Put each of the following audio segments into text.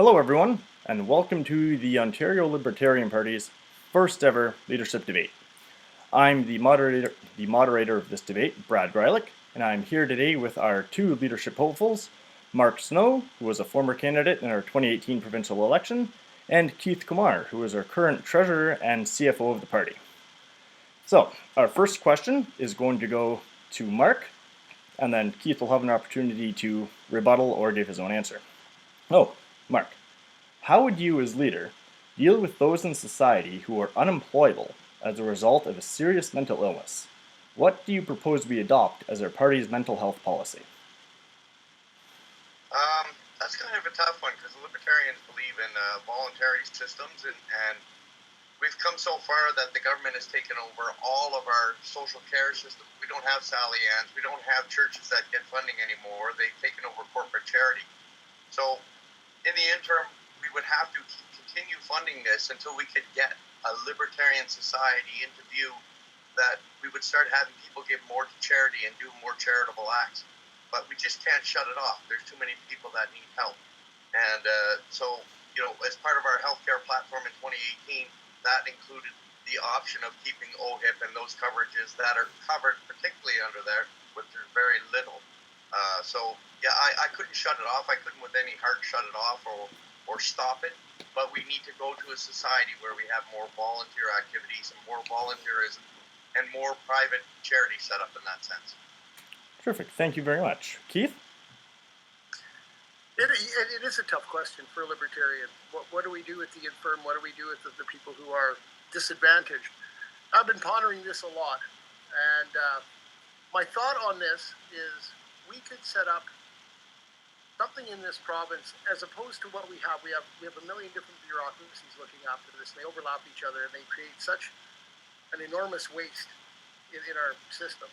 Hello, everyone, and welcome to the Ontario Libertarian Party's first ever leadership debate. I'm the moderator of this debate, Brad Greilick, and I'm here today with our two leadership hopefuls, Mark Snow, who was a former candidate in our 2018 provincial election, and Keith Kumar, who is our current treasurer and CFO of the party. So, our first question is going to go to Mark, and then Keith will have an opportunity to rebuttal or give his own answer. Oh, Mark, how would you, as leader, deal with those in society who are unemployable as a result of a serious mental illness? What do you propose we adopt as our party's mental health policy? That's kind of a tough one because libertarians believe in voluntary systems, and we've come so far that the government has taken over all of our social care system. We don't have Sally Ann's. We don't have churches that get funding anymore. They've taken over corporate charity. So in the interim, we would have to continue funding this until we could get a libertarian society into view that we would start having people give more to charity and do more charitable acts. But we just can't shut it off. There's too many people that need help. And so, as part of our healthcare platform in 2018, that included the option of keeping OHIP and those coverages that are covered particularly under there, which there's very little. I couldn't shut it off. I couldn't with any heart shut it off or stop it. But we need to go to a society where we have more volunteer activities and more volunteerism and more private charity set up in that sense. Terrific. Thank you very much. Keith? It is a tough question for a libertarian. What do we do with the infirm? What do we do with the people who are disadvantaged? I've been pondering this a lot. And my thought on this is we could set up something in this province as opposed to what we have. We have a million different bureaucracies looking after this. And they overlap each other and they create such an enormous waste in our system.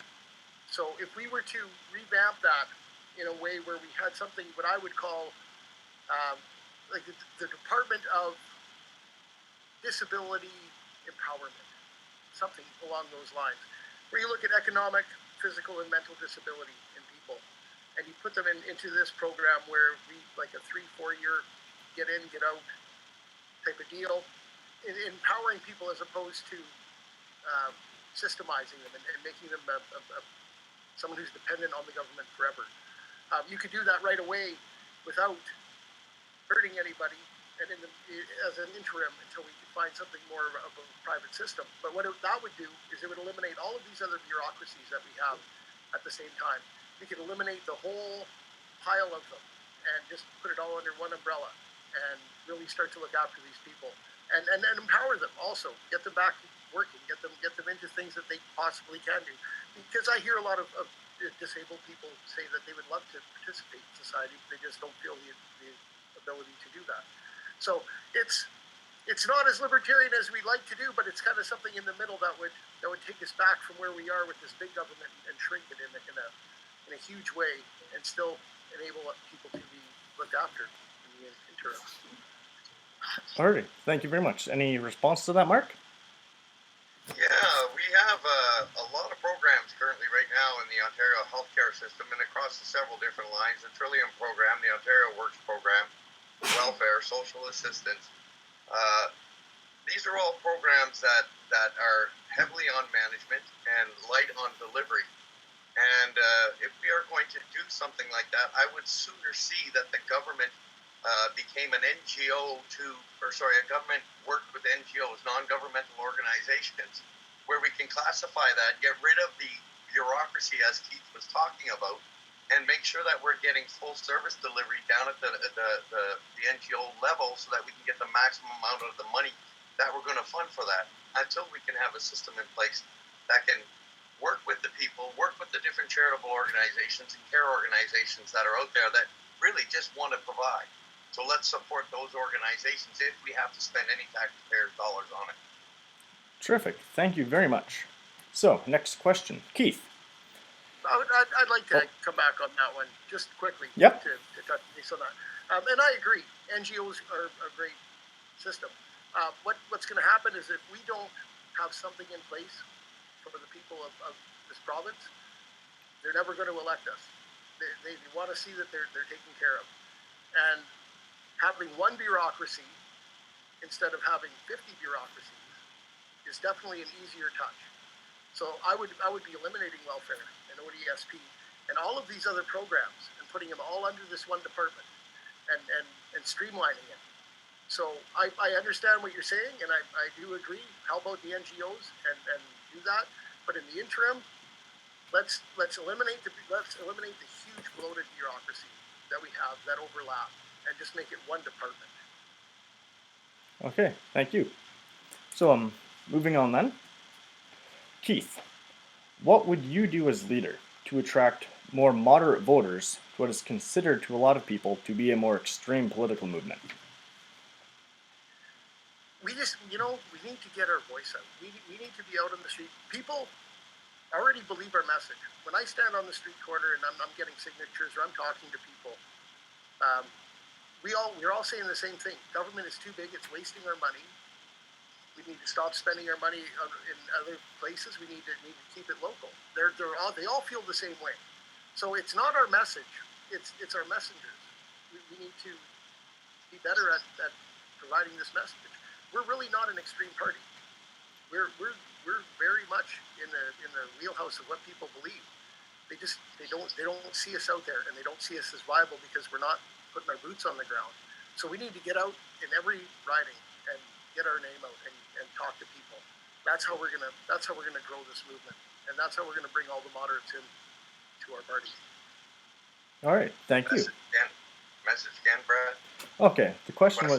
So if we were to revamp that in a way where we had something what I would call like the Department of Disability Empowerment, something along those lines, where you look at economic, physical, and mental disability in people, and you put them into this program where we like a 3-4 year get in, get out type of deal, empowering people as opposed to systemizing them and making them someone who's dependent on the government forever. You could do that right away without hurting anybody, and as an interim until we could find something more of a private system. But what that would do is it would eliminate all of these other bureaucracies that we have at the same time. We could eliminate the whole pile of them and just put it all under one umbrella and really start to look after these people and empower them also, get them back working, get them into things that they possibly can do. Because I hear a lot of disabled people say that they would love to participate in society, but they just don't feel the ability to do that. So it's not as libertarian as we'd like to do, but it's kind of something in the middle that would take us back from where we are with this big government and shrink it in a huge way and still enable people to be looked after in the interim. All right. Thank you very much. Any response to that, Mark? Yeah, we have a lot of programs currently right now in the Ontario healthcare system and across the several different lines. The Trillium program, the Ontario Works program, welfare, social assistance. These are all programs that are heavily on management and light on delivery. And if we are going to do something like that, I would sooner see that the government became an NGO a government worked with NGOs, non-governmental organizations, where we can classify that, get rid of the bureaucracy as Keith was talking about, and make sure that we're getting full service delivery down at the NGO level so that we can get the maximum amount of the money that we're going to fund for that until we can have a system in place that can work with the people, work with the different charitable organizations and care organizations that are out there that really just want to provide. So let's support those organizations if we have to spend any taxpayers' dollars on it. Terrific. Thank you very much. So, next question. Keith. I'd like to come back on that one just quickly. Yep. To touch base on that. And I agree. NGOs are a great system. What's going to happen is if we don't have something in place for the people of this province, they're never going to elect us. They want to see that they're taken care of. And having one bureaucracy instead of having 50 bureaucracies is definitely an easier touch. So I would be eliminating welfare and ODSP and all of these other programs and putting them all under this one department and streamlining it. So I understand what you're saying, and I do agree. How about the NGOs and do that? But in the interim, let's eliminate the huge bloated bureaucracy that we have that overlap and just make it one department. Okay, thank you. So moving on then. Keith, what would you do as leader to attract more moderate voters to what is considered to a lot of people to be a more extreme political movement? We just, we need to get our voice out. We need to be out on the street. People already believe our message. When I stand on the street corner and I'm getting signatures or I'm talking to people, we're all saying the same thing. Government is too big. It's wasting our money. We need to stop spending our money in other places. We need to keep it local. They all feel the same way. So it's not our message. It's our messengers. We need to be better at providing this message. We're really not an extreme party. We're very much in the wheelhouse of what people believe. They don't see us out there, and they don't see us as viable because we're not putting our boots on the ground. So we need to get out in every riding and get our name out and talk to people. That's how we're gonna grow this movement, and that's how we're gonna bring all the moderates in to our party. All right, thank you. Message again, Brad. Okay, the question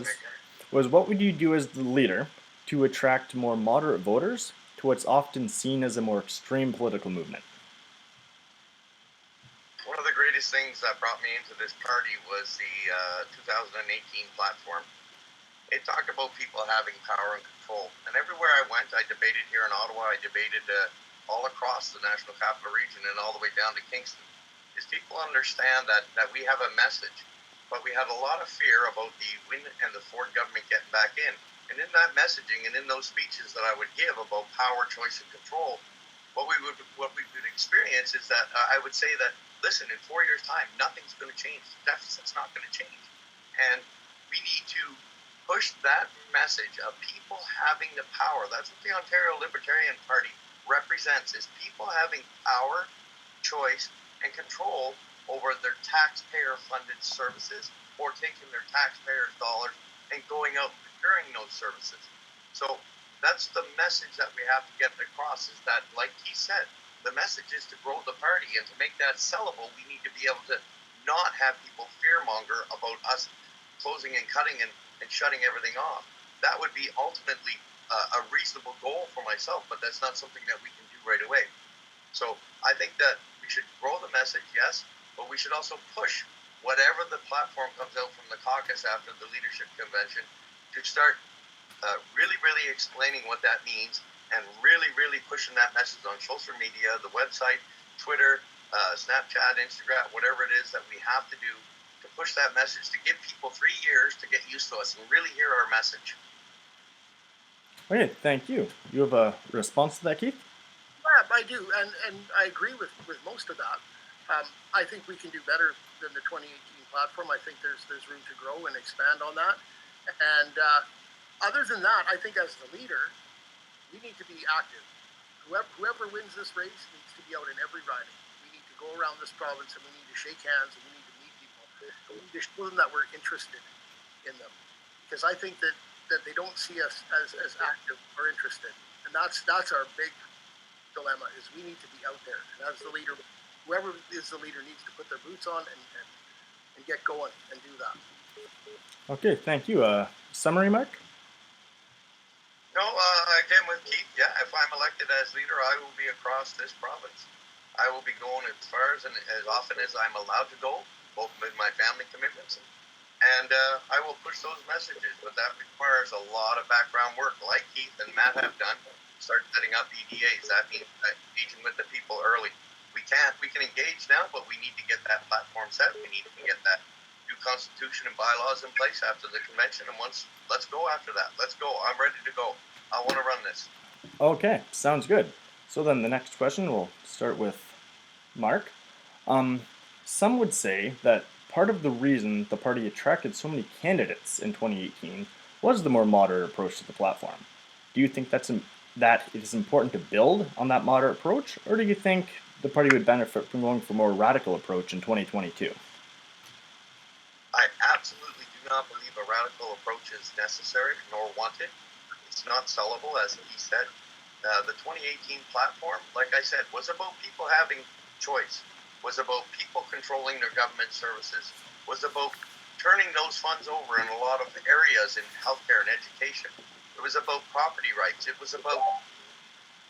was what would you do as the leader to attract more moderate voters to what's often seen as a more extreme political movement? One of the greatest things that brought me into this party was the 2018 platform. It talked about people having power and control. And everywhere I went, I debated here in Ottawa, I debated all across the National Capital Region and all the way down to Kingston, is people understand that we have a message, but we had a lot of fear about the Wynne and the Ford government getting back in. And in that messaging and in those speeches that I would give about power, choice, and control, what we would experience is that I would say that, listen, in 4 years' time, nothing's going to change. The deficit's not going to change. And we need to push that message of people having the power. That's what the Ontario Libertarian Party represents, is people having power, choice, and control over their taxpayer-funded services or taking their taxpayers' dollars and going out and procuring those services. So that's the message that we have to get across, is that, like he said, the message is to grow the party, and to make that sellable, we need to be able to not have people fearmonger about us closing and cutting and shutting everything off. That would be ultimately a reasonable goal for myself, but that's not something that we can do right away. So I think that we should grow the message, yes, but we should also push whatever the platform comes out from the caucus after the leadership convention to start really, really explaining what that means and really, really pushing that message on social media, the website, Twitter, Snapchat, Instagram, whatever it is that we have to do to push that message, to give people 3 years to get used to us and really hear our message. Okay, thank you. You have a response to that, Keith? Yeah, I do, and I agree with most of that. I think we can do better than the 2018 platform. I think there's room to grow and expand on that. And other than that, I think as the leader, we need to be active. Whoever wins this race needs to be out in every riding. We need to go around this province and we need to shake hands and we need to meet people. We need to show them that we're interested in them. Because I think that they don't see us as active or interested. And that's our big dilemma, is we need to be out there. And as the leader, whoever is the leader needs to put their boots on and get going and do that. Okay, thank you. Summary, Mark? No, again with Keith, yeah, if I'm elected as leader, I will be across this province. I will be going as far as and as often as I'm allowed to go, both with my family commitments. And I will push those messages, but that requires a lot of background work, like Keith and Matt have done. Start setting up EDAs. That means engaging with the people early. We can engage now, but we need to get that platform set. We need to get that new constitution and bylaws in place after the convention. And let's go after that. Let's go. I'm ready to go. I want to run this. Okay, sounds good. So then the next question, we'll start with Mark. Some would say that part of the reason the party attracted so many candidates in 2018 was the more moderate approach to the platform. Do you think that it is important to build on that moderate approach, or do you think the party would benefit from going for a more radical approach in 2022? I absolutely do not believe a radical approach is necessary nor wanted. It's not sellable, as he said. The 2018 platform, like I said, was about people having choice, was about people controlling their government services, was about turning those funds over in a lot of areas in healthcare and education. It was about property rights. It was about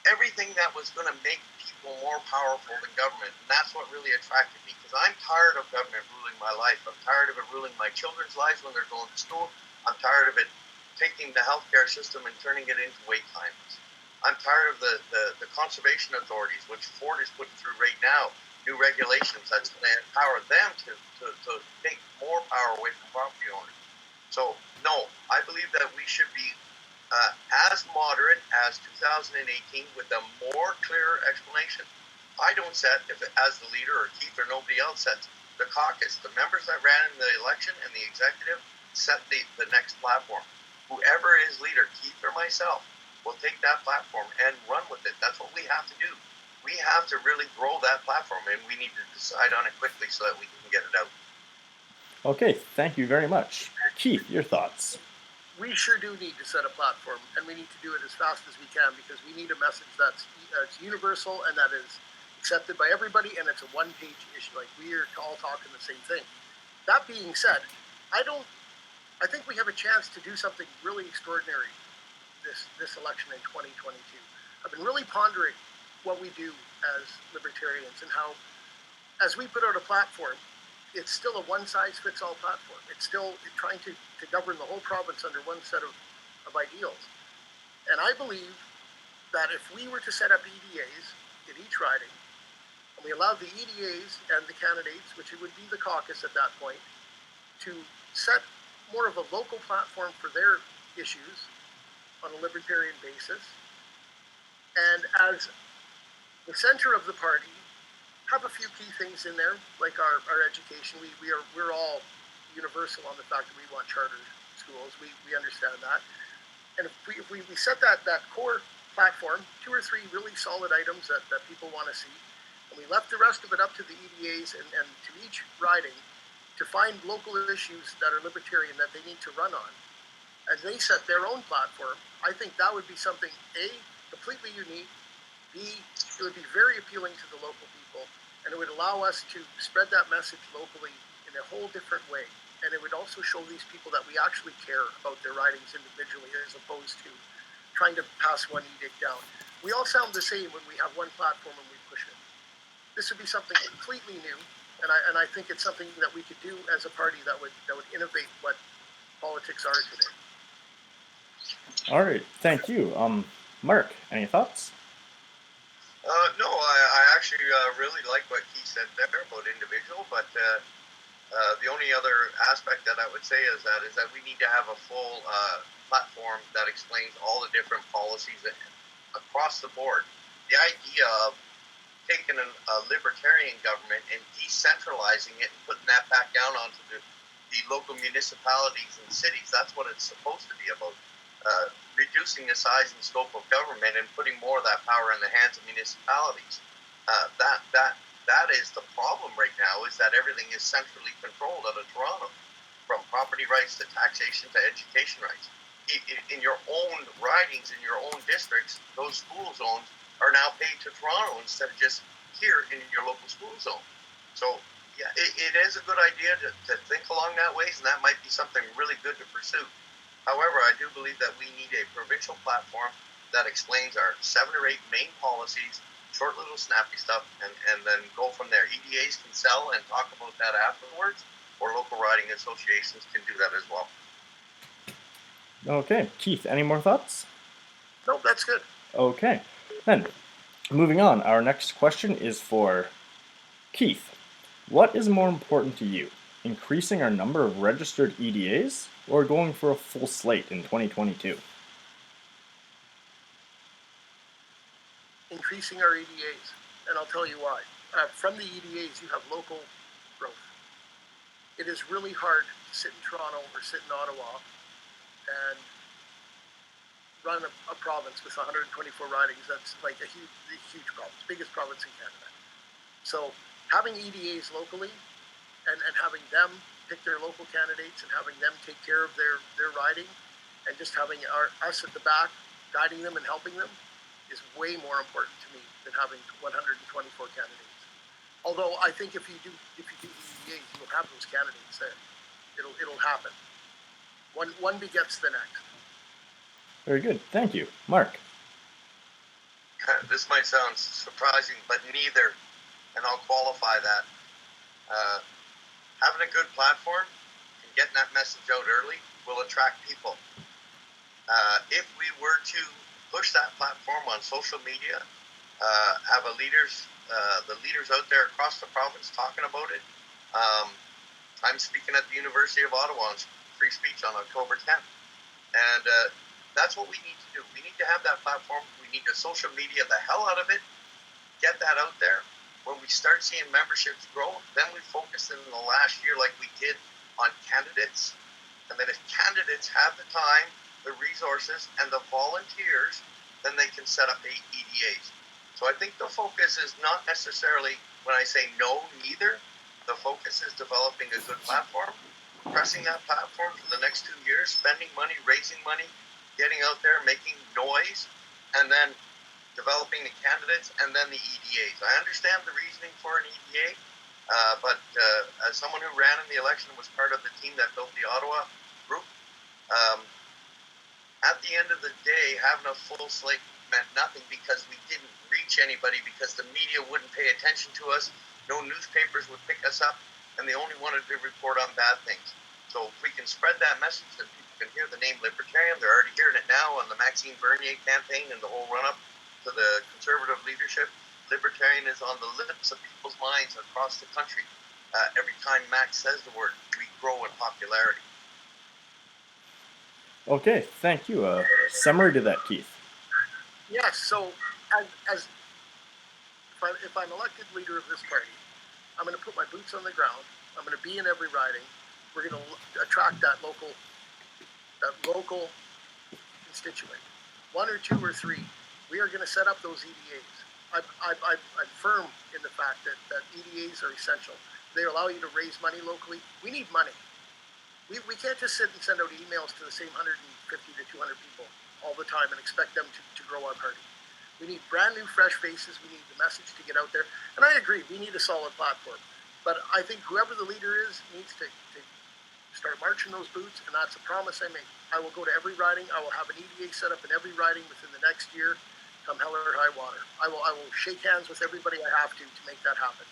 everything that was going to make people more powerful than government. And that's what really attracted me, because I'm tired of government ruling my life. I'm tired of it ruling my children's lives when they're going to school. I'm tired of it taking the healthcare system and turning it into wait times. I'm tired of the conservation authorities, which Ford is putting through right now, new regulations that's going to empower them to take more power away from property owners. So, no, I believe that we should be as moderate as 2018 with a more clearer explanation. I don't set, as the leader or Keith or nobody else sets, the caucus. The members that ran in the election and the executive set the next platform. Whoever is leader, Keith or myself, will take that platform and run with it. That's what we have to do. We have to really grow that platform, and we need to decide on it quickly so that we can get it out. Okay, thank you very much. Keith, your thoughts? We sure do need to set a platform, and we need to do it as fast as we can, because we need a message that's universal and that is accepted by everybody, and it's a one-page issue. Like, we are all talking the same thing. That being said, I think we have a chance to do something really extraordinary this election in 2022. I've been really pondering what we do as libertarians and how, as we put out a platform, it's still a one-size-fits-all platform. It's still trying to govern the whole province under one set of ideals. And I believe that if we were to set up EDAs in each riding, and we allowed the EDAs and the candidates, which it would be the caucus at that point, to set more of a local platform for their issues on a libertarian basis, and as the center of the party, have a few key things in there, like our education. We're all universal on the fact that we want charter schools. We understand that. And if we set that core platform, 2 or 3 really solid items that people want to see, and we left the rest of it up to the EDAs and to each riding to find local issues that are libertarian that they need to run on, as they set their own platform, I think that would be something, A, completely unique, B, it would be very appealing to the local people, and it would allow us to spread that message locally in a whole different way. And it would also show these people that we actually care about their ridings individually, as opposed to trying to pass one edict down. We all sound the same when we have one platform and we push it. This would be something completely new, and I think it's something that we could do as a party that would innovate what politics are today. All right, thank you. Mark, any thoughts? No, I actually really like what he said there about individual, but the only other aspect that I would say is that we need to have a full platform that explains all the different policies across the board. The idea of taking a libertarian government and decentralizing it and putting that back down onto the local municipalities and cities, that's what it's supposed to be about. Reducing the size and scope of government and putting more of that power in the hands of municipalities. That is the problem right now, is that everything is centrally controlled out of Toronto, from property rights to taxation to education rights. In your own ridings, in your own districts, those school zones are now paid to Toronto instead of just here in your local school zone. So yeah, it is a good idea to think along that ways, and that might be something really good to pursue. However, I do believe that we need a provincial platform that explains our 7 or 8 main policies, short little snappy stuff, and then go from there. EDAs can sell and talk about that afterwards, or local riding associations can do that as well. Okay, Keith, any more thoughts? No, that's good. Okay, then moving on, our next question is for Keith. What is more important to you, increasing our number of registered EDAs or going for a full slate in 2022? Increasing our EDAs, and I'll tell you why. From the EDAs, you have local growth. it is really hard to sit in Toronto or sit in Ottawa and run a province with 124 ridings. That's like a huge province, biggest province in Canada. So having EDAs locally and having them pick their local candidates and having them take care of their riding and just having us at the back guiding them and helping them is way more important to me than having 124 candidates. Although I think if you do EDAs, you'll have those candidates there. It'll happen. One begets the next. Very good. Thank you. Mark. This might sound surprising, but neither, and I'll qualify that. Having a good platform and getting that message out early will attract people. If we were to push that platform on social media, have the leaders out there across the province talking about it. I'm speaking at the University of Ottawa on free speech on October 10th, and that's what we need to do. We need to have that platform. We need to social media the hell out of it, get that out there. When we start seeing memberships grow, then we focus in the last year like we did on candidates. And then if candidates have the time, the resources, and the volunteers, then they can set up EDAs. So I think the focus is not necessarily, when I say no, neither, the focus is developing a good platform, pressing that platform for the next 2 years, spending money, raising money, getting out there, making noise, and then developing the candidates and then the EDAs. I understand the reasoning for an EDA, but as someone who ran in the election and was part of the team that built the Ottawa group, at the end of the day, having a full slate meant nothing because we didn't reach anybody because the media wouldn't pay attention to us, no newspapers would pick us up, and they only wanted to report on bad things. So if we can spread that message that people can hear the name Libertarian, they're already hearing it now on the Maxime Bernier campaign and the whole run-up to the Conservative leadership. Libertarian is on the lips of people's minds across the country. Every time Max says the word, we grow in popularity. Okay, thank you. Summary to that, Keith. Yes, so as if I'm elected leader of this party, I'm going to put my boots on the ground. I'm going to be in every riding. We're going to attract that local constituent, 1 or 2 or 3. We are going to set up those EDAs. I'm firm in the fact that EDAs are essential. They allow you to raise money locally. We need money. We can't just sit and send out emails to the same 150 to 200 people all the time and expect them to grow our party. We need brand new, fresh faces. We need the message to get out there. And I agree, we need a solid platform. But I think whoever the leader is needs to start marching those boots, and that's a promise I make. I will go to every riding. I will have an EDA set up in every riding within the next year, come hell or high water. I will shake hands with everybody I have to make that happen.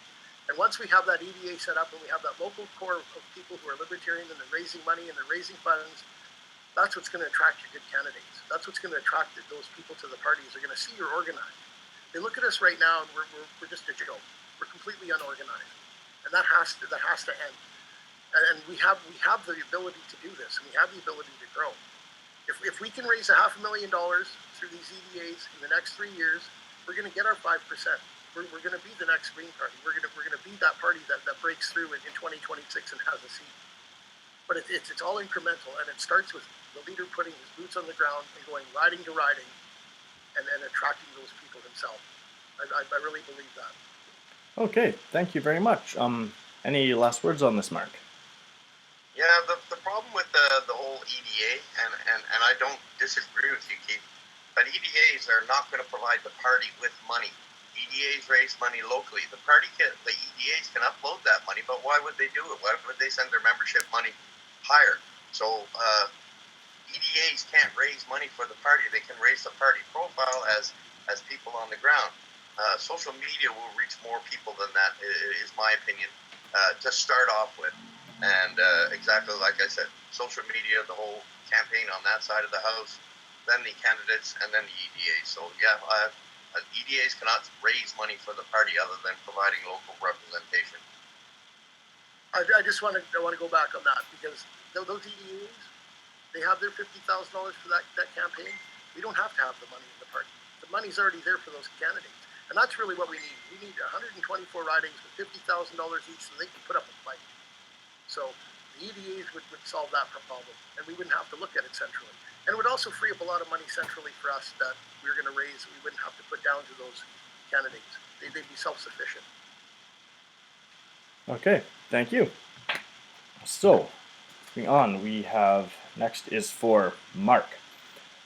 And once we have that EDA set up and we have that local core of people who are libertarian and they're raising money and they're raising funds, that's what's going to attract your good candidates. That's what's going to attract those people to the parties. They're going to see you're organized. They look at us right now and we're just a joke. We're completely unorganized, and that has to end. And we have the ability to do this, and we have the ability to grow. If we can raise $500,000 through these EDAs in the next 3 years, we're going to get our 5%. We're going to be the next Green Party. We're going to be that party that breaks through in 2026 and has a seat. But it's all incremental, and it starts with the leader putting his boots on the ground and going riding to riding, and attracting those people himself. I really believe that. Okay, thank you very much. Any last words on this, Mark? Yeah, the problem with the whole EDA, and I don't disagree with you, Keith, but EDAs are not going to provide the party with money. EDAs raise money locally. The EDAs can upload that money, but why would they do it? Why would they send their membership money higher? So EDAs can't raise money for the party. They can raise the party profile as people on the ground. Social media will reach more people than that, is my opinion, to start off with. And exactly like I said, social media, the whole campaign on that side of the house, then the candidates, and then the EDAs. So yeah, EDAs cannot raise money for the party other than providing local representation. I want to go back on that, because those EDAs, they have their $50,000 for that campaign. We don't have to have the money in the party. The money's already there for those candidates. And that's really what we need. We need 124 ridings with $50,000 each so they can put up a fight. So the EDAs would solve that problem, and we wouldn't have to look at it centrally. And it would also free up a lot of money centrally for us that we were going to raise. We wouldn't have to put down to those candidates. They'd be self-sufficient. Okay, thank you. So, moving on, we have next is for Mark.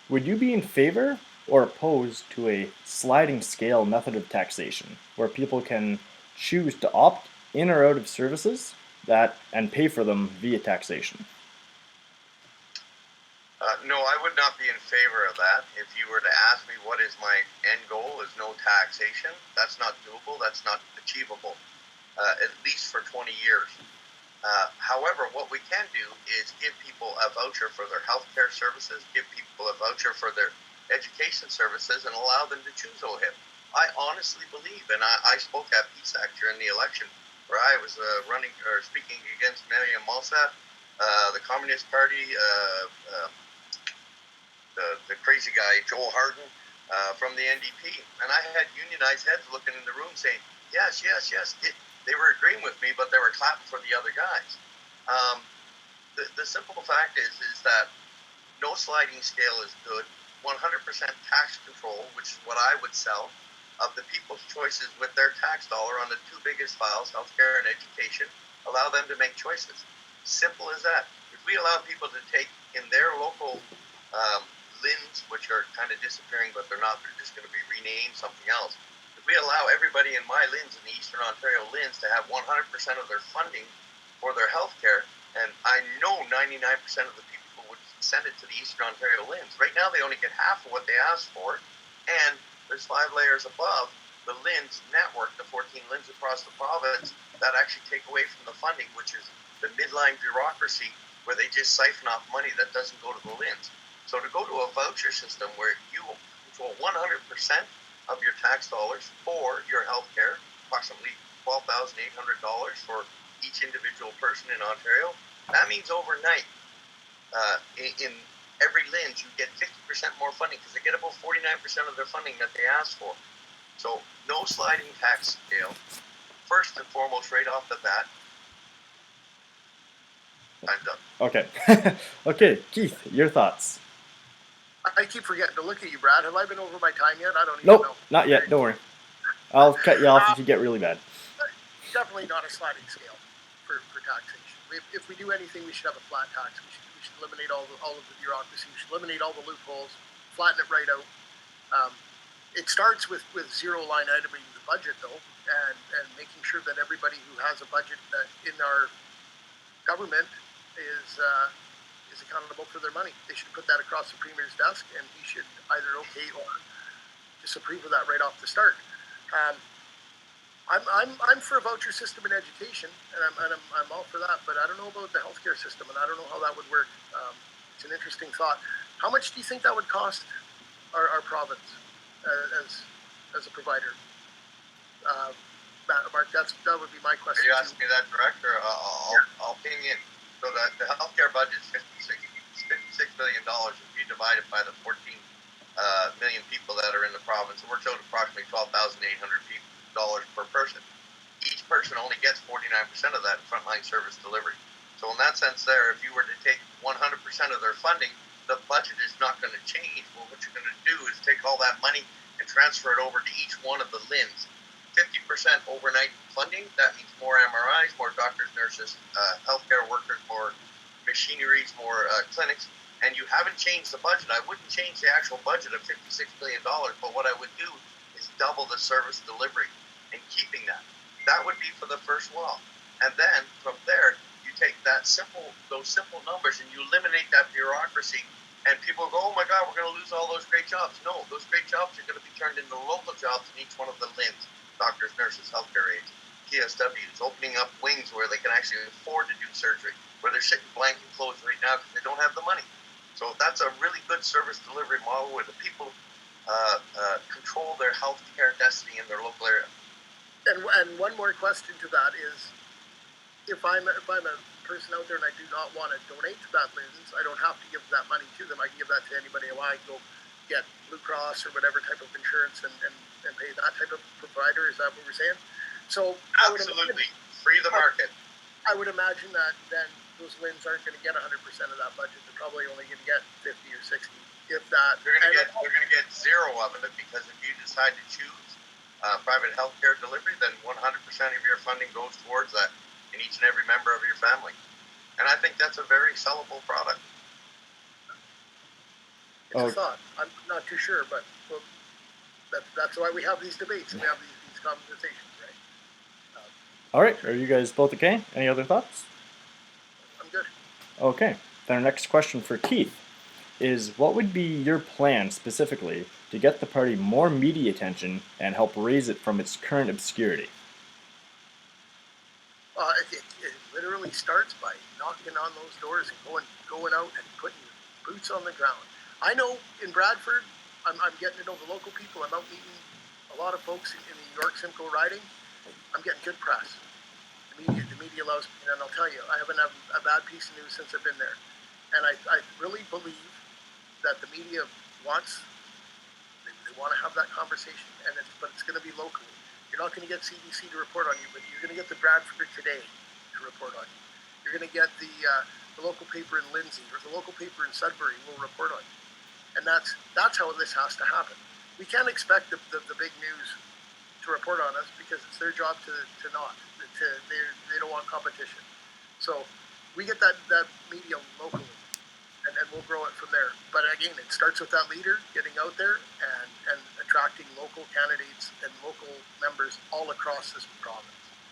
Would you be in favor or opposed to a sliding scale method of taxation where people can choose to opt in or out of services that and pay for them via taxation? No, I would not be in favor of that. If you were to ask me what is my end goal, is no taxation. That's not doable. That's not achievable, at least for 20 years. However, what we can do is give people a voucher for their healthcare services, give people a voucher for their education services, and allow them to choose OHIP. I honestly believe, and I spoke at PSAC during the election, where I was speaking against Mariam Malsat, the Communist Party, the crazy guy, Joel Harden, from the NDP. And I had unionized heads looking in the room saying, yes, yes, yes. They were agreeing with me, but they were clapping for the other guys. The simple fact is that no sliding scale is good. 100% tax control, which is what I would sell, of the people's choices with their tax dollar on the two biggest files, healthcare and education. Allow them to make choices. Simple as that. If we allow people to take in their local LINs, which are kind of disappearing, but they're not, they're just going to be renamed something else. If we allow everybody in my LINs, in the Eastern Ontario LINs, to have 100% of their funding for their healthcare, and I know 99% of the people would send it to the Eastern Ontario LINs. Right now, they only get half of what they asked for, and there's 5 layers above the LINs network, the 14 LINs across the province, that actually take away from the funding, which is the midline bureaucracy, where they just siphon off money that doesn't go to the LINs. So to go to a voucher system where you control 100% of your tax dollars for your health care, approximately $12,800 for each individual person in Ontario, that means overnight in every LINs you get 50% more funding because they get about 49% of their funding that they asked for. So no sliding tax scale. First and foremost, right off the bat, I'm done. Okay. Okay, Keith, your thoughts? I keep forgetting to look at you, Brad. Have I been over my time yet? I don't even Nope, know. not yet. Don't worry. I'll cut you off if you get really bad. Definitely not a sliding scale for taxation. If we do anything, we should have a flat tax. We should eliminate all of the bureaucracy. We should eliminate all the loopholes, flatten it right out. It starts with zero line iteming the budget, though, and making sure that everybody who has a budget that in our government is accountable for their money. They should put that across the Premier's desk, and he should either okay or disapprove of that right off the start. I'm for a voucher system in education, and I'm all for that. But I don't know about the healthcare system, and I don't know how that would work. It's an interesting thought. How much do you think that would cost our province as a provider? Mark, that would be my question. Are you asking me that direct, or I'll ping in? So that the healthcare budget is $56 billion. If you divide it by the 14 million people that are in the province, it works out approximately $12,800 per person. Each person only gets 49% of that in frontline service delivery. So in that sense there, if you were to take 100% of their funding, the budget is not going to change. Well, what you're going to do is take all that money and transfer it over to each one of the LINs. 50% overnight funding, that means more MRIs, more doctors, nurses, healthcare workers, more machineries, more clinics, and you haven't changed the budget. I wouldn't change the actual budget of $56 billion, but what I would do is double the service delivery and keeping that. That would be for the first while. And then from there, you take those simple numbers and you eliminate that bureaucracy, and people go, oh my God, we're going to lose all those great jobs. No, those great jobs are going to be turned into local jobs in each one of the LINs. Doctors, nurses, healthcare aides, PSWs, opening up wings where they can actually afford to do surgery, where they're sitting blank and closed right now because they don't have the money. So that's a really good service delivery model where the people control their healthcare destiny in their local area. And one more question to that is, if I'm a person out there and I do not want to donate to that LINs, I don't have to give that money to them. I can give that to anybody I want. I can go get Blue Cross or whatever type of insurance and pay that type of provider. Is that what we're saying? So absolutely free the market. I would imagine that then those LINs aren't going to get 100% of that budget. They're probably only going to get 50 or 60, if that. They're going to get zero of it, because if you decide to choose private healthcare delivery, then 100% of your funding goes towards that in each and every member of your family. And I think that's a very sellable product. It's a thought. I'm not too sure, but that's why we have these debates and we have these conversations, right? All right. Are you guys both okay? Any other thoughts? I'm good. Okay. Then our next question for Keith is, what would be your plan specifically to get the party more media attention and help raise it from its current obscurity? It literally starts by knocking on those doors and going out and putting boots on the ground. I know in Bradford, I'm getting to know the local people. I'm out meeting a lot of folks in the York Simcoe riding. I'm getting good press. The media loves me, and I'll tell you, I haven't had a bad piece of news since I've been there. And I really believe that the media they want to have that conversation, but it's going to be locally. You're not going to get CBC to report on you, but you're going to get the Bradford Today to report on you. You're going to get the local paper in Lindsay or the local paper in Sudbury will report on you. And that's how this has to happen. We can't expect the big news to report on us, because it's their job to not. They don't want competition. So we get that media locally, and we'll grow it from there. But again, it starts with that leader getting out there and attracting local candidates and local members all across this province.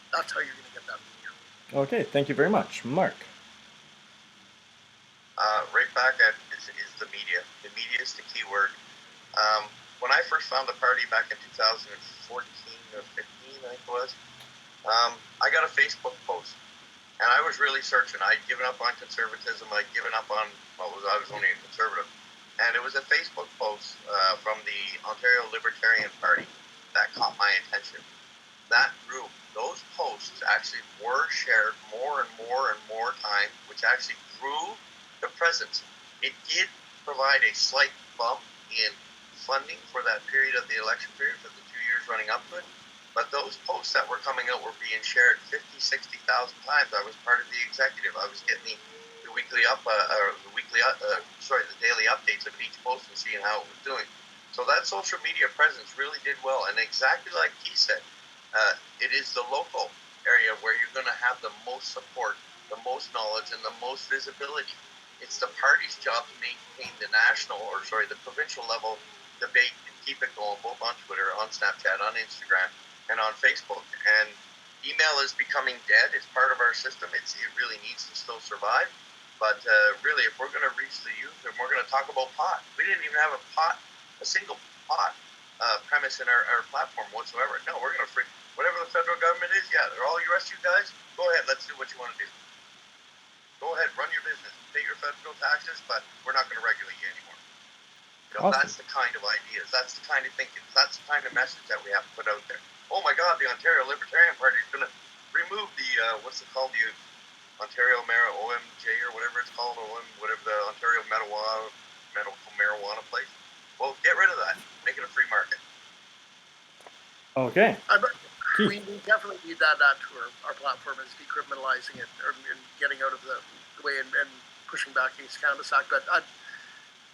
That's how you're going to get that media. Okay, thank you very much. Mark? Right back at is the media. The media is the key word. When I first found the party back in 2014 or 15, I think it was, I got a Facebook post. And I was really searching. I'd given up on conservatism. I'd given up on I was only a conservative. And it was a Facebook post from the Ontario Libertarian Party that caught my attention. That group, those posts actually were shared more and more and more time, which actually grew the presence. It did provide a slight bump in funding for that period of the election period, for the 2 years running up to it. But those posts that were coming out were being shared 50,000, 60,000 times. I was part of the executive. I was getting the daily updates of each post and seeing how it was doing. So that social media presence really did well. And exactly like he said, it is the local area where you're going to have the most support, the most knowledge, and the most visibility. It's the party's job to maintain the provincial level debate and keep it going, both on Twitter, on Snapchat, on Instagram, and on Facebook. And email is becoming dead. It's part of our system. It really needs to still survive. But really, if we're going to reach the youth, and we're going to talk about pot, we didn't even have a single pot premise in our platform whatsoever. No, we're going to whatever the federal government is. Yeah, they're all US you guys. Go ahead, let's do what you want to do. Go ahead, run your business, pay your federal taxes, but we're not going to regulate you anymore. Awesome. That's the kind of ideas, that's the kind of thinking, that's the kind of message that we have to put out there. Oh my God, the Ontario Libertarian Party is going to remove the, what's it called, the Ontario OMJ or whatever it's called, whatever the Ontario medical marijuana place. Well, get rid of that, make it a free market. Okay. We definitely need that to our platform, is decriminalizing it and getting out of the way and pushing back against the Cannabis Act. But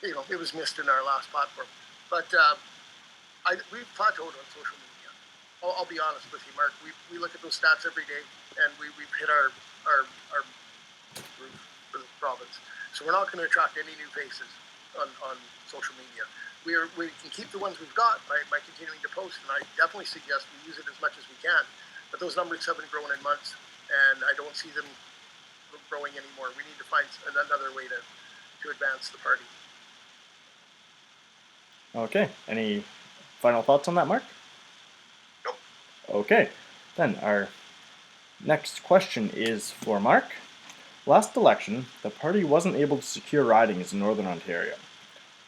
it was missed in our last platform. But we've plateaued on social media. I'll be honest with you, Mark. We look at those stats every day, and we've hit our roof for the province. So we're not going to attract any new faces on social media. We can keep the ones we've got by continuing to post, and I definitely suggest we use it as much as we can. But those numbers haven't grown in months, and I don't see them growing anymore. We need to find another way to advance the party. Okay. Any final thoughts on that, Mark? Nope. Okay. Then our next question is for Mark. Last election, the party wasn't able to secure ridings in Northern Ontario.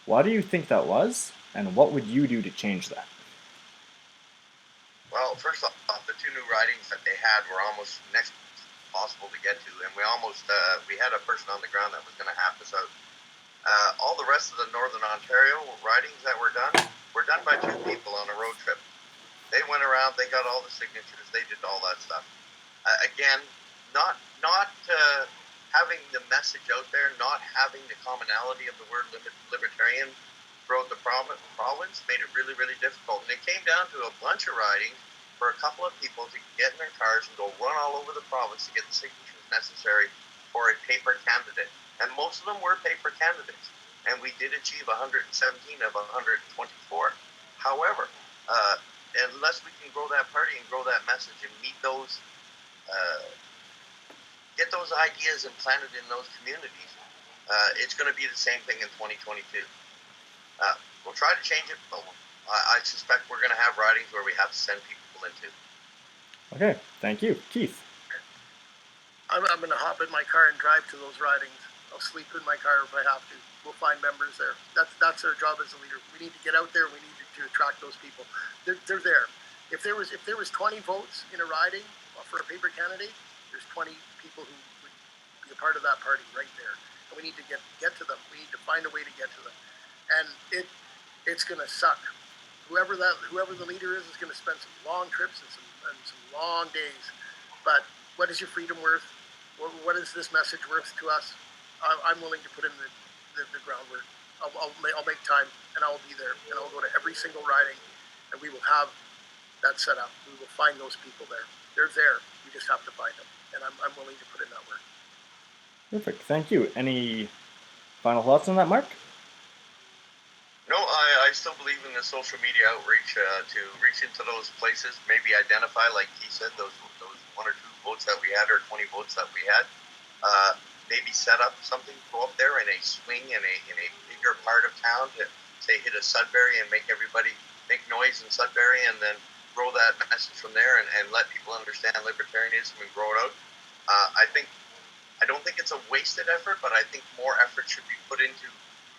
Why do you think that was, and what would you do to change that? Well, first off, the two new ridings that they had were almost next possible to get to, and we had a person on the ground that was going to help us out. All the rest of the Northern Ontario ridings that were done by two people on a road trip. They went around, they got all the signatures, they did all that stuff. Again, not not having the message out there, not having the commonality of the word libertarian throughout the province made it really, really difficult. And it came down to a bunch of ridings for a couple of people to get in their cars and go run all over the province to get the signatures necessary for a paper candidate. And most of them were paper candidates. And we did achieve 117 of 124. However, unless we can grow that party and grow that message and meet those, get those ideas implanted in those communities, it's going to be the same thing in 2022. We'll try to change it, but I suspect we're going to have ridings where we have to send people into. Okay, thank you. Keith? I'm going to hop in my car and drive to those ridings. I'll sleep in my car if I have to. We'll find members there. That's our job as a leader. We need to get out there. We need to attract those people. They're there. If there was 20 votes in a riding for a paper candidate, there's 20 people who would be a part of that party right there. And we need to get to them. We need to find a way to get to them. And it's going to suck. Whoever the leader is going to spend some long trips and some long days. But what is your freedom worth? What is this message worth to us? I'm willing to put in the groundwork. I'll make time, and I'll be there, and I'll go to every single riding, and we will have that set up. We will find those people there. They're there. We just have to find them, and I'm willing to put in that work. Perfect. Thank you. Any final thoughts on that, Mark? No, I still believe in the social media outreach to reach into those places, maybe identify, like he said, those 1 or 2 votes that we had or 20 votes that we had. Maybe set up something, go up there in a swing in a bigger part of town to say hit a Sudbury and make everybody make noise in Sudbury, and then grow that message from there and let people understand libertarianism and grow it out. I don't think it's a wasted effort, but I think more effort should be put into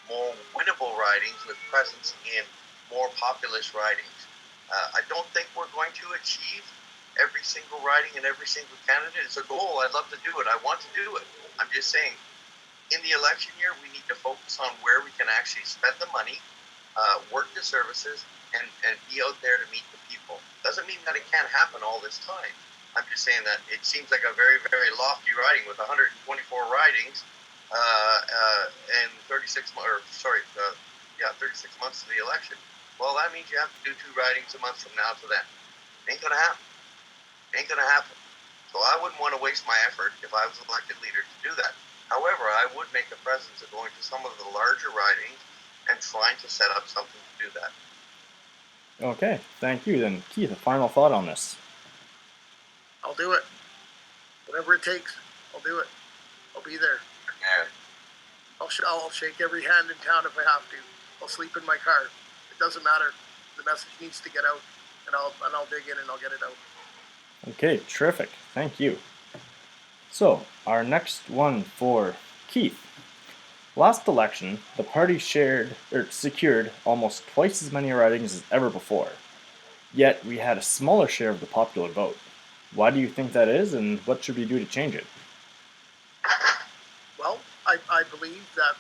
more winnable ridings with presence in more populous ridings. I don't think we're going to achieve every single riding and every single candidate. It's a goal. I'd love to do it. I want to do it. I'm just saying, in the election year, we need to focus on where we can actually spend the money, work the services, and be out there to meet the people. Doesn't mean that it can't happen all this time. I'm just saying that it seems like a very, very lofty riding with 124 ridings and 36 months to the election. Well, that means you have to do 2 ridings a month from now to then. Ain't gonna happen. So I wouldn't want to waste my effort if I was elected leader to do that. However, I would make a presence of going to some of the larger ridings and trying to set up something to do that. Okay, thank you. Then, Keith, a final thought on this. I'll do it. Whatever it takes, I'll do it. I'll be there. Yeah. I'll shake every hand in town if I have to. I'll sleep in my car. It doesn't matter. The message needs to get out, and I'll dig in and I'll get it out. Okay, terrific. Thank you. So, our next one for Keith. Last election, the party secured almost twice as many ridings as ever before. Yet, we had a smaller share of the popular vote. Why do you think that is, and what should we do to change it? Well, I believe that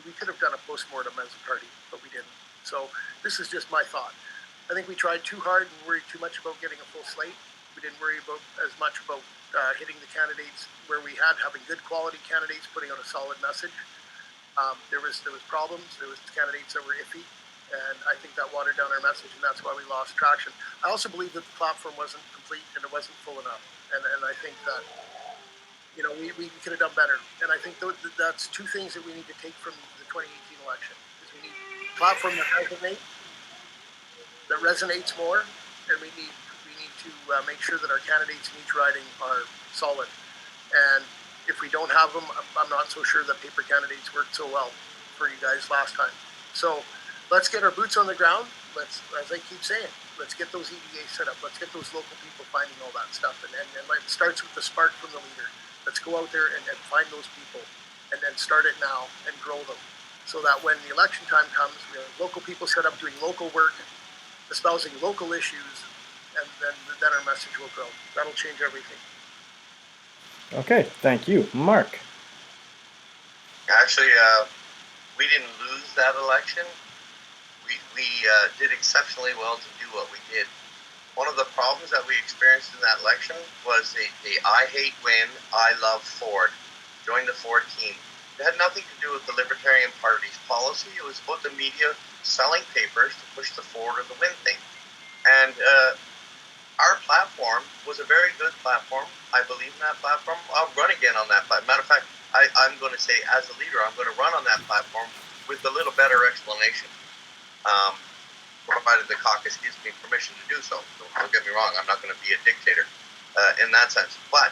we could have done a postmortem as a party, but we didn't. So this is just my thought. I think we tried too hard and worried too much about getting a full slate. We didn't worry as much about hitting the candidates where we had, having good quality candidates, putting out a solid message. There was problems. There was candidates that were iffy, and I think that watered down our message, and that's why we lost traction. I also believe that the platform wasn't complete and it wasn't full enough, and I think that we could have done better. And I think that's 2 things that we need to take from the 2018 election: is we need a platform that resonates more, and we need to make sure that our candidates in each riding are solid. And if we don't have them, I'm not so sure that paper candidates worked so well for you guys last time. So let's get our boots on the ground. Let's, as I keep saying, let's get those EDAs set up. Let's get those local people finding all that stuff. And it starts with the spark from the leader. Let's go out there and find those people, and then start it now and grow them, so that when the election time comes, we have local people set up doing local work, espousing local issues, and then our message will grow. That'll change everything. Okay, thank you. Mark? Actually, we didn't lose that election. We did exceptionally well to do what we did. one of the problems that we experienced in that election was the I hate win, I love Ford. Join the Ford team. It had nothing to do with the Libertarian Party's policy. It was about the media selling papers to push the Ford or the win thing. And our platform was a very good platform. I believe in that platform. I'll run again on that platform. Matter of fact, I'm going to say, as a leader, I'm going to run on that platform with a little better explanation. Provided the caucus gives me permission to do so. Don't get me wrong, I'm not going to be a dictator in that sense. But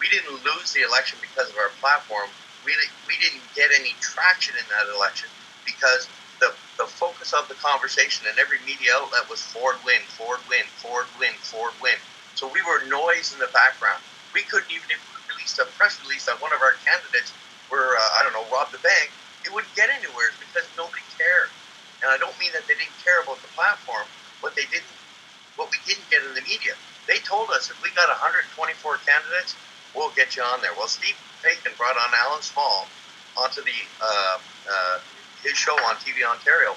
we didn't lose the election because of our platform. We didn't get any traction in that election because the focus of the conversation and every media outlet was Ford win, Ford win, Ford win, Ford win. So we were noise in the background. We couldn't even, if we released a press release that one of our candidates were, robbed the bank, it wouldn't get anywhere because nobody cared. And I don't mean that they didn't care about the platform, what we didn't get in the media. They told us if we got 124 candidates, we'll get you on there. Well, Steve Paikin brought on Alan Small onto the his show on TVO Ontario,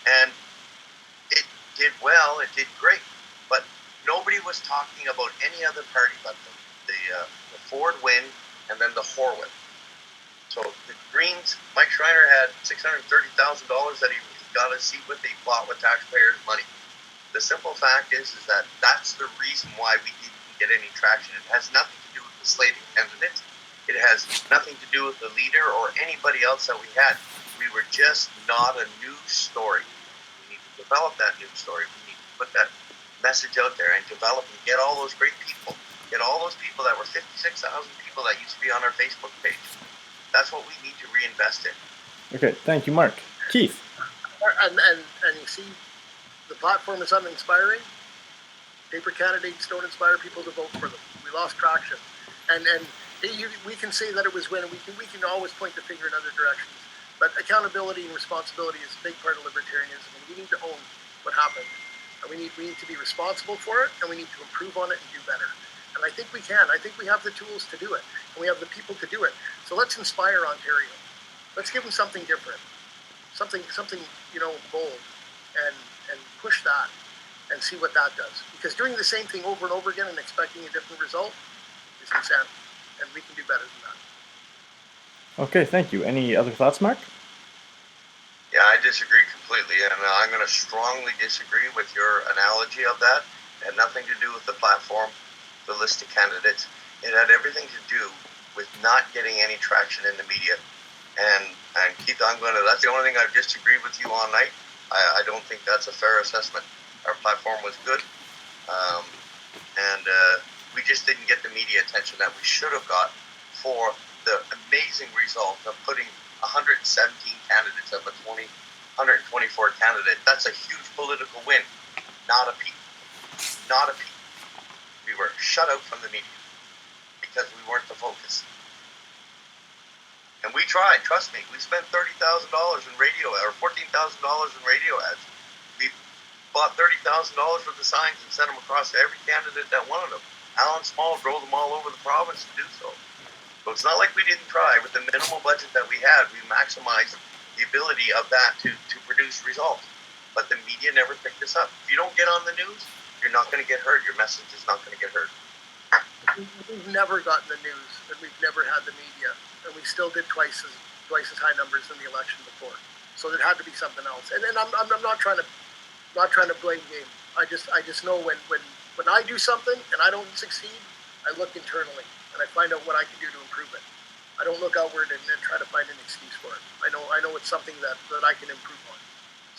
and it did well. It did great, but nobody was talking about any other party but the Ford win and then the Horwith. So the Greens, Mike Schreiner had $630,000 that he got a seat with. He bought with taxpayers' money. The simple fact is that that's the reason why we didn't get any traction. It has nothing to do with the slate of candidates. It has nothing to do with the leader or anybody else that we had. We were just not a news story. We need to develop that news story. We need to put that message out there and develop and get all those great people. Get all those people that were 56,000 people that used to be on our Facebook page. That's what we need to reinvest in. Okay, thank you, Mark. Keith. And you see, the platform is uninspiring. Paper candidates don't inspire people to vote for them. We lost traction, and we can say that it was when we can always point the finger in other directions. But accountability and responsibility is a big part of libertarianism, and we need to own what happened, and we need to be responsible for it, and we need to improve on it and do better. And I think we can. I think we have the tools to do it, and we have the people to do it. So let's inspire Ontario. Let's give them something different, something bold, and push that, and see what that does. Because doing the same thing over and over again and expecting a different result is insanity, and we can do better than that. Okay, thank you. Any other thoughts, Mark? Yeah, I disagree completely, and I'm going to strongly disagree with your analogy of that. It had nothing to do with the platform, the list of candidates. It had everything to do with not getting any traction in the media. And Keith, that's the only thing I've disagreed with you all night. I don't think that's a fair assessment. Our platform was good, and we just didn't get the media attention that we should have got for the amazing result of putting 117 candidates of 124 candidates. That's a huge political win. Not a peep. We were shut out from the media because we weren't the focus. And we tried, trust me. We spent $30,000 in radio, or $14,000 in radio ads. We bought $30,000 worth of signs and sent them across to every candidate that wanted them. Alan Small drove them all over the province to do so. So it's not like we didn't try. With the minimal budget that we had, we maximized the ability of that to produce results. But the media never picked us up. If you don't get on the news, you're not going to get heard. Your message is not going to get heard. We've never gotten the news, and we've never had the media, and we still did twice as high numbers in the election before. So there had to be something else. And I'm not trying to blame game. I just know when I do something and I don't succeed, I look internally and I find out what I can do to improve it. I don't look outward and try to find an excuse for it. I know it's something that I can improve on.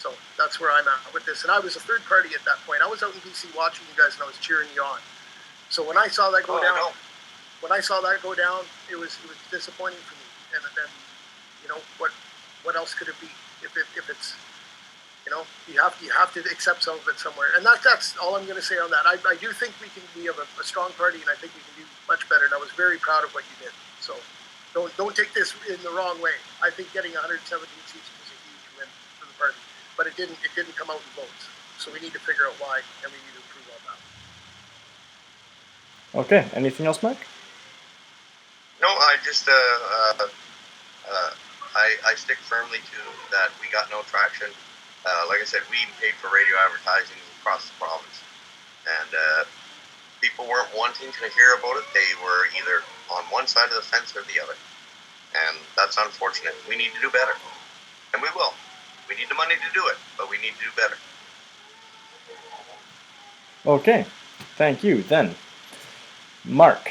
So that's where I'm at with this. And I was a third party at that point. I was out in BC watching you guys and I was cheering you on. So when I saw that go down, it was disappointing for me. And then, what else could it be? If it's, you have to accept some of it somewhere. And that's all I'm going to say on that. I do think we have a strong party, and I think we can do much better. And I was very proud of what you did. So don't take this in the wrong way. I think getting 117 seats was a huge win for the party, but it didn't come out in votes. So we need to figure out why, and we need to improve on that. Okay, anything else, Mark? No, I just I stick firmly to that. We got no traction. Like I said, we paid for radio advertising across the province. And people weren't wanting to hear about it. They were either on one side of the fence or the other. And that's unfortunate. We need to do better. And we will. We need the money to do it, but we need to do better. Okay, thank you. Then, Mark.